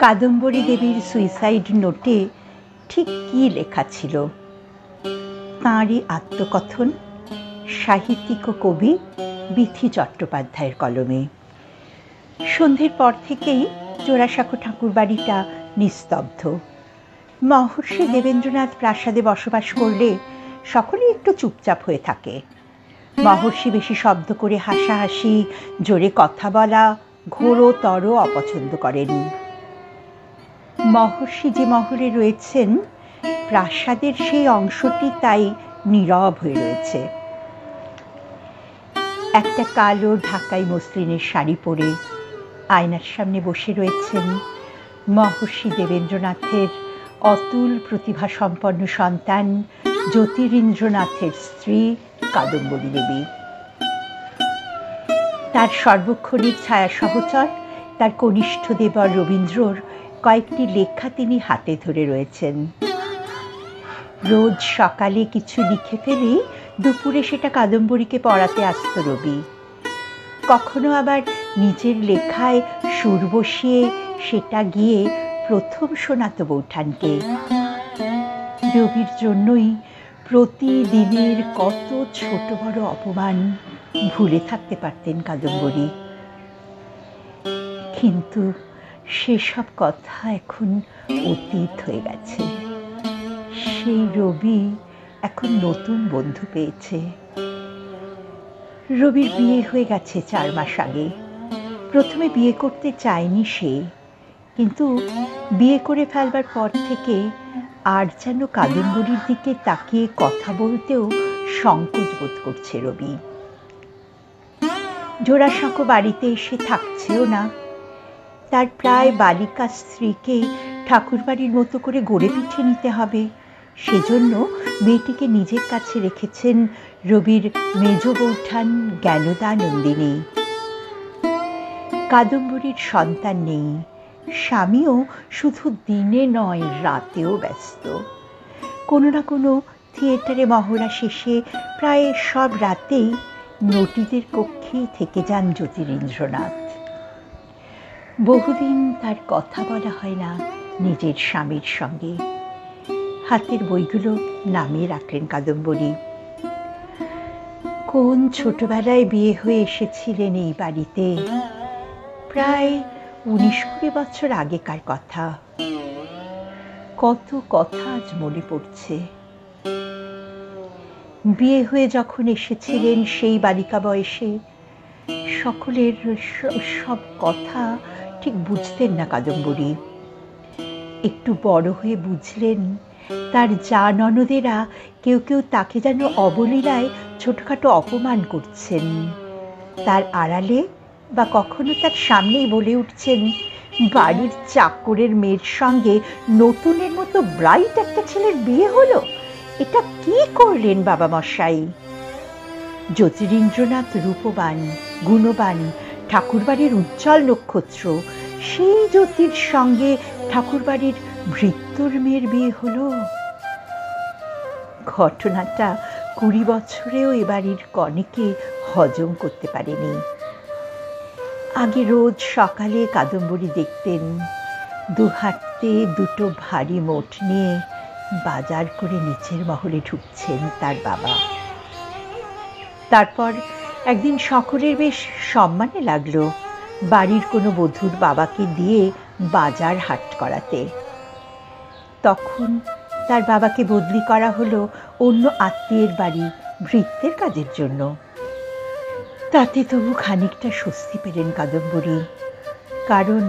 কাদম্বরী দেবীর সুইসাইড নোটে ঠিক কী লেখা ছিল? তাঁরই আত্মকথন, সাহিত্যিক ও কবি বিথি চট্টোপাধ্যায়ের কলমে। সন্ধ্যের পর থেকেই জোড়াসাঁকো ঠাকুরবাড়িটা নিস্তব্ধ। মহর্ষি দেবেন্দ্রনাথ প্রাসাদে বসবাস করলে সকলেই একটু চুপচাপ হয়ে থাকে। মহর্ষি বেশি শব্দ করে হাসাহাসি, জোরে কথা বলা ঘোরতর অপছন্দ করেন। মহর্ষি যে মহলে রয়েছেন, প্রাসাদের সেই অংশটি তাই নীরব হয়ে রয়েছে। একটা কালো ঢাকাই মসলিনের শাড়ি পরে আয়নার সামনে বসে রয়েছেন মহর্ষি দেবেন্দ্রনাথের অতুল প্রতিভা সম্পন্ন সন্তান জ্যোতিরিন্দ্রনাথের স্ত্রী কাদম্বরী দেবী। তার সর্বক্ষণিক ছায়া সহচর, তার কনিষ্ঠ দেবর রবীন্দ্রর কয়েকটি লেখা তিনি হাতে ধরে রয়েছেন। রোজ সকালে কিছু লিখে ফেলেই দুপুরে সেটা কাদম্বরীকে পড়াতে আসত রবি। কখনো আবার নিজের লেখায় সুর বসিয়ে সেটা গিয়ে প্রথম শোনাত বৌঠানকে। রবির জন্যই প্রতিদিনের কত ছোট বড় অপমান ভুলে থাকতে পারতেন কাদম্বরী। কিন্তু সেসব কথা এখন অতীত হয়ে গেছে। সেই রবি এখন নতুন বন্ধু পেয়েছে। রবির বিয়ে হয়ে গেছে 4 মাস আগে। প্রথমে বিয়ে করতে চায়নি সে, কিন্তু বিয়ে করে ফেলবার পর থেকে আর যেন কাদম্বরীর দিকে তাকিয়ে কথা বলতেও সংকোচ বোধ করছে রবি। জোড়াসাঁকো বাড়িতে এসে থাকছেও না। তার প্রায় বালিকা স্ত্রীকে ঠাকুরবাড়ির মতো করে গড়ে পিঠে নিতে হবে, সেজন্য মেয়েটিকে নিজের কাছে রেখেছেন রবির মেজ বৌঠান জ্ঞানদা নন্দিনী। কাদম্বরীর সন্তান নেই, স্বামীও শুধু দিনে নয় রাতেও ব্যস্ত। কোনো না কোনো থিয়েটারে মহড়া শেষে প্রায় সব রাতেই নটীদের কক্ষেই থেকে যান জ্যোতিরিন্দ্রনাথ। বহুদিন তার কথা বলা হয় না নিজের স্বামীর সঙ্গে। হাতের বইগুলো নামিয়ে রাখলেন কাদম্বরী। কোন ছোটবেলায় বিয়ে হয়ে এসেছিলেন এই বাড়িতে, প্রায় 19-20 বছর আগেকার কথা। কত কথা আজ মনে পড়ছে। বিয়ে হয়ে যখন এসেছিলেন সেই বালিকা বয়সে, সকলের সব কথা ঠিক বুঝতেন না কাদম্বরী। একটু বড় হয়ে বুঝলেন তার যা ননদেরা কেউ কেউ তাকে যেন অবলীলায় ছোটখাটো অপমান করছেন। তার আড়ালে বা কখনো তার সামনেই বলে উঠছেন, বাড়ির চাকরের মেয়ের সঙ্গে নতুনের মতো ব্রাইট একটা ছেলের বিয়ে হলো, এটা কি করলেন বাবা মশাই? জ্যোতিরিন্দ্রনাথ রূপবান, গুণবান, ঠাকুরবাড়ির উজ্জ্বল নক্ষত্র, সেই জ্যোতির সঙ্গে ঠাকুরবাড়ির ভৃত্যর মেয়ের বিয়ে হলো। ঘটনাটা 20 বছরেও এ বাড়ির কনেকে হজম করতে পারেনি। আগে রোজ সকালে কাদম্বরী দেখতেন দুহাতে দুটো ভারী মোট নিয়ে বাজার করে নিচের মহলে ঢুকছেন তার বাবা। তারপর একদিন সকলের বেশ সম্মানে লাগলো বাড়ির কোনো বধূর বাবাকে দিয়ে বাজার হাট করাতে। তখন তার বাবাকে বদলি করা হলো অন্য আত্মীয়ের বাড়ি ভৃত্যের কাজের জন্য। তাতে তবু খানিকটা স্বস্তি পেলেন কাদম্বরী, কারণ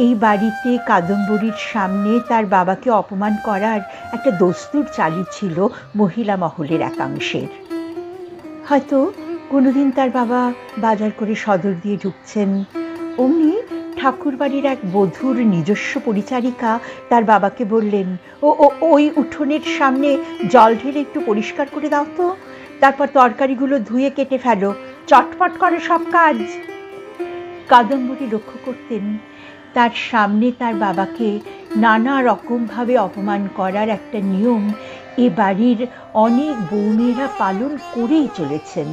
এই বাড়িতে কাদম্বরীর সামনে তার বাবাকে অপমান করার একটা দস্তুর চালু ছিল মহিলা মহলের একাংশের। হয়তো কোনোদিন তার বাবা বাজার করে সদর দিয়ে ঢুকছেন, অমনি ঠাকুরবাড়ির এক বধূর নিজস্ব পরিচারিকা তার বাবাকে বললেন, ওই উঠোনের সামনে জল ঢেলে একটু পরিষ্কার করে দাও তো, তারপর তরকারিগুলো ধুয়ে কেটে ফেলো, চটপট করে সব কাজ। কাদম্বরী লক্ষ্য করতেন তার সামনে তার বাবাকে নানা রকমভাবে অপমান করার একটা নিয়ম এ বাড়ির অনেক বৌমেয়েরা পালন করেই চলেছেন।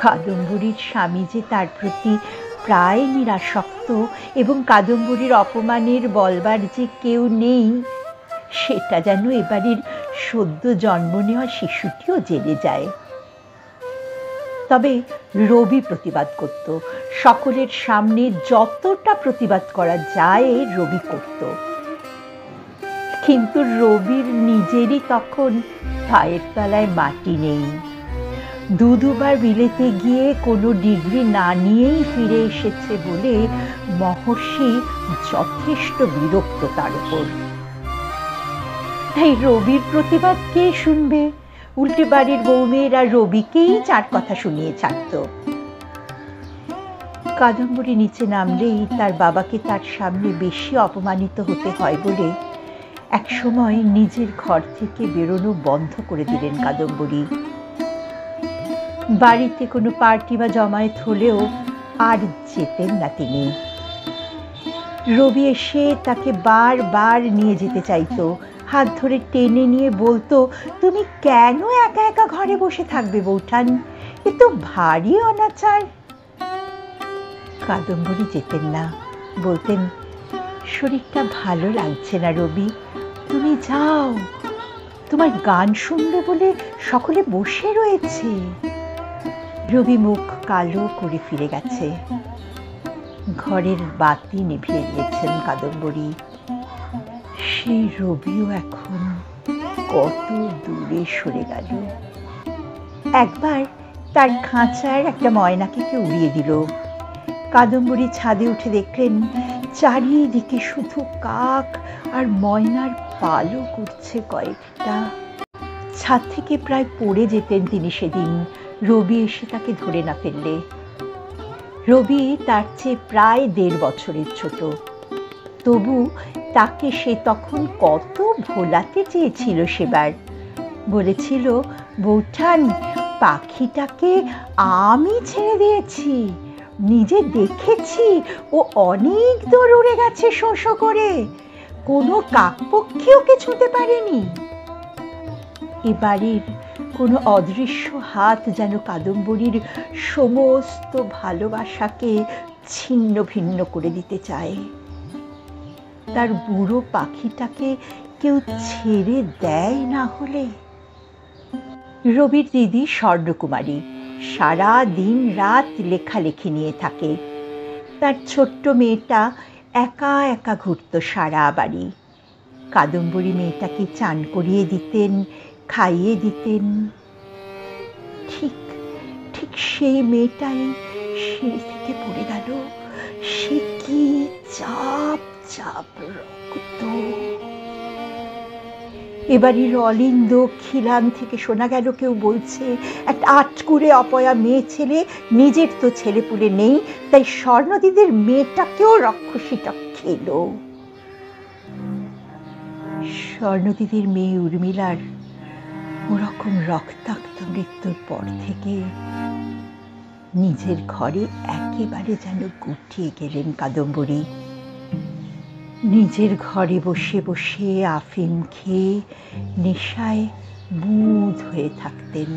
কাদম্বরীর স্বামী যে তার প্রতি প্রায় নিরাসক্ত এবং কাদম্বরীর অপমানের বলবার যে কেউ নেই, সেটা যেন এবারের সদ্য জন্ম নেওয়া শিশুটিও জেনে যায়। তবে রবি প্রতিবাদ করত, সকলের সামনে যতটা প্রতিবাদ করা যায় রবি করত। কিন্তু রবির নিজেরই তখন পায়ের তলায় মাটি নেই। দুবার বিলেতে গিয়ে কোনো ডিগ্রি না নিয়েই ফিরে এসেছে বলে মহর্ষি যথেষ্ট বিরক্ত তার উপর। তাই রবির প্রতিবাদ কে শুনবে? উল্টে বাড়ির বৌমেয়েরা রবিকেই চার কথা শুনিয়ে ছাড়ত। কাদম্বরী নিচে নামলেই তার বাবাকে তার সামনে বেশি অপমানিত হতে হয় বলে একসময় নিজের ঘর থেকে বেরোনো বন্ধ করে দিলেন কাদম্বরী। বাড়িতে কোনো পার্টি বা জমায়েত হলেও আর যেতেন না তিনি। রবি এসে তাকে বারবার নিয়ে যেতে চাইতো, হাত ধরে টেনে নিয়ে বলতো, তুমি কেন একা একা ঘরে বসে থাকবে বৌঠান, এ তো ভারী অনাচার। কাদম্বরী যেতেন না, বলতেন, শরীরটা ভালো লাগছে না রবি, তুমি যাও, তোমার গান শুনবে বলে সকলে বসে রয়েছে। রবি মুখ কালো করে ফিরে গেছে। ঘরের বাতি নিভিয়ে দিয়েছেন কাদম্বরী। সেই রবিও এখন কত দূরে সরে গেল। একবার তার খাঁচার একটা ময়নাকে কেউ উড়িয়ে দিল। কাদম্বরী ছাদে উঠে দেখলেন চারিদিকে শুধু কাক আর ময়নার পালক উঠছে কয়েকটা। ছাদ থেকে প্রায় পড়ে যেতেন তিনি সেদিন, রবি এসে তাকে ধরে না ফেললে। রবি তার চেয়ে প্রায় 1.5 বছরের ছোট, তবু তাকে সে তখন কত ভোলাতে চেয়েছিল সেবার। বলেছিল, বৌঠান, পাখিটাকে আমি ছেড়ে দিয়েছি, নিজে দেখেছি, ও অনেক দূর উড়ে গেছে শোঁ করে, কোনো কাকপক্ষী ওকে ছুঁতে পারেনি। এবারের কোনো অদৃশ্য হাত যেন কাদম্বরীর সমস্ত ভালোবাসাকে ছিন্ন ভিন্ন করে দিতে চায়। তার বুড়ো পাখিটাকে কেউ ছেড়ে দেয় না হলে। রবির দিদি স্বর্ণকুমারী সারা দিন রাত লেখালেখি নিয়ে থাকে। তার ছোট্ট মেয়েটা একা একা ঘুরত সারা বাড়ি। কাদম্বরী মেয়েটাকে চান করিয়ে দিতেন, খাইয়ে দিতেন। ঠিক ঠিক সেই মেয়েটাই সিঁড়ি থেকে পড়ে গেল। সে কি চাপ চাপ রক্ত। এবারের অলিন্দ খিলান থেকে শোনা গেল কেউ বলছে, একটা আটকুরে অপয়া মেয়ে ছেলে, নিজের তো ছেলেপুলে নেই, তাই স্বর্ণদিদির মেয়েটাকেও রক্ষসীটা খেল। স্বর্ণদিদির মেয়ে উর্মিলার ওরকম রক্তাক্ত মৃত্যুর পর থেকে নিজের ঘরে একেবারে যেন গুটিয়ে গেলেন কাদম্বরী। নিজের ঘরে বসে বসে আফিম খেয়ে নেশায় বুঁদ হয়ে থাকতেন।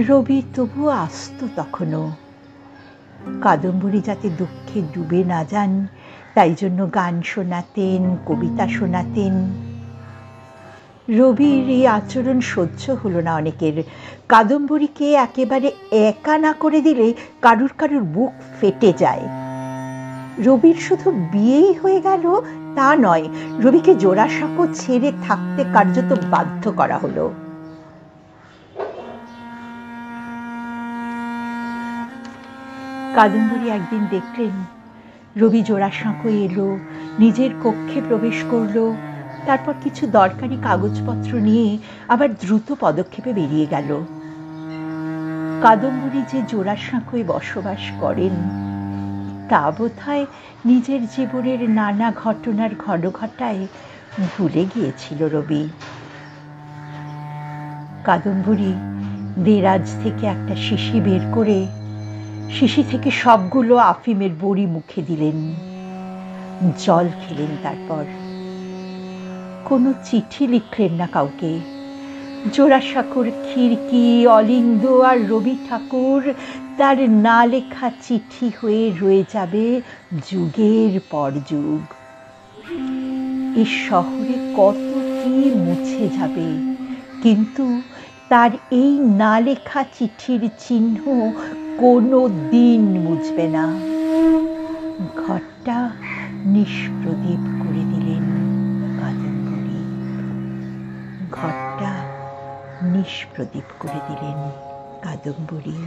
রবি তবুও আসত তখনও। কাদম্বরী যাতে দুঃখে ডুবে না যান তাই জন্য গান শোনাতেন, কবিতা শোনাতেন। রবির এই আচরণ সহ্য হলো না অনেকের। কাদম্বরীকে একেবারে একা না করে দিলে কারুর কারুর বুক ফেটে যায়। রবির শুধু বিয়েই হয়ে গেল তা নয়, রবিকে জোড়াসাঁকো ছেড়ে থাকতে কার্যত বাধ্য করা হলো। কাদম্বরী একদিন দেখলেন রবি জোড়াসাঁকো এলো, নিজের কক্ষে প্রবেশ করলো, তারপর কিছু দরকারি কাগজপত্র নিয়ে আবার দ্রুত পদক্ষেপে বেরিয়ে গেল। কাদম্বরী যে জোড়াসাঁকোয় বসবাস করেন তা বোধহয় নিজের জীবনের নানা ঘটনার ঘনঘটায় ভুলে গিয়েছিল রবি। কাদম্বরী দেরাজ থেকে একটা শিশি বের করে শিশি থেকে সবগুলো আফিমের বড়ি মুখে দিলেন, জল খেলেন। তারপর কোনো চিঠি লিখলেন না কাউকে, জোড়াসাঁকোর খিড়কি, অলিন্দ আর রবি ঠাকুর তার না লেখা চিঠি হয়ে রয়ে যাবে যুগের পর যুগ। এ শহরে কত কি মুছে যাবে, কিন্তু তার এই না লেখা চিঠির চিহ্ন কোনো দিন মুছবে না। ঘরটা নিষ্প্রদীপ করে দিলেন কাদম্বরী। ঘরটা নিষ্প্রদীপ করে দিলেন কাদম্বরী।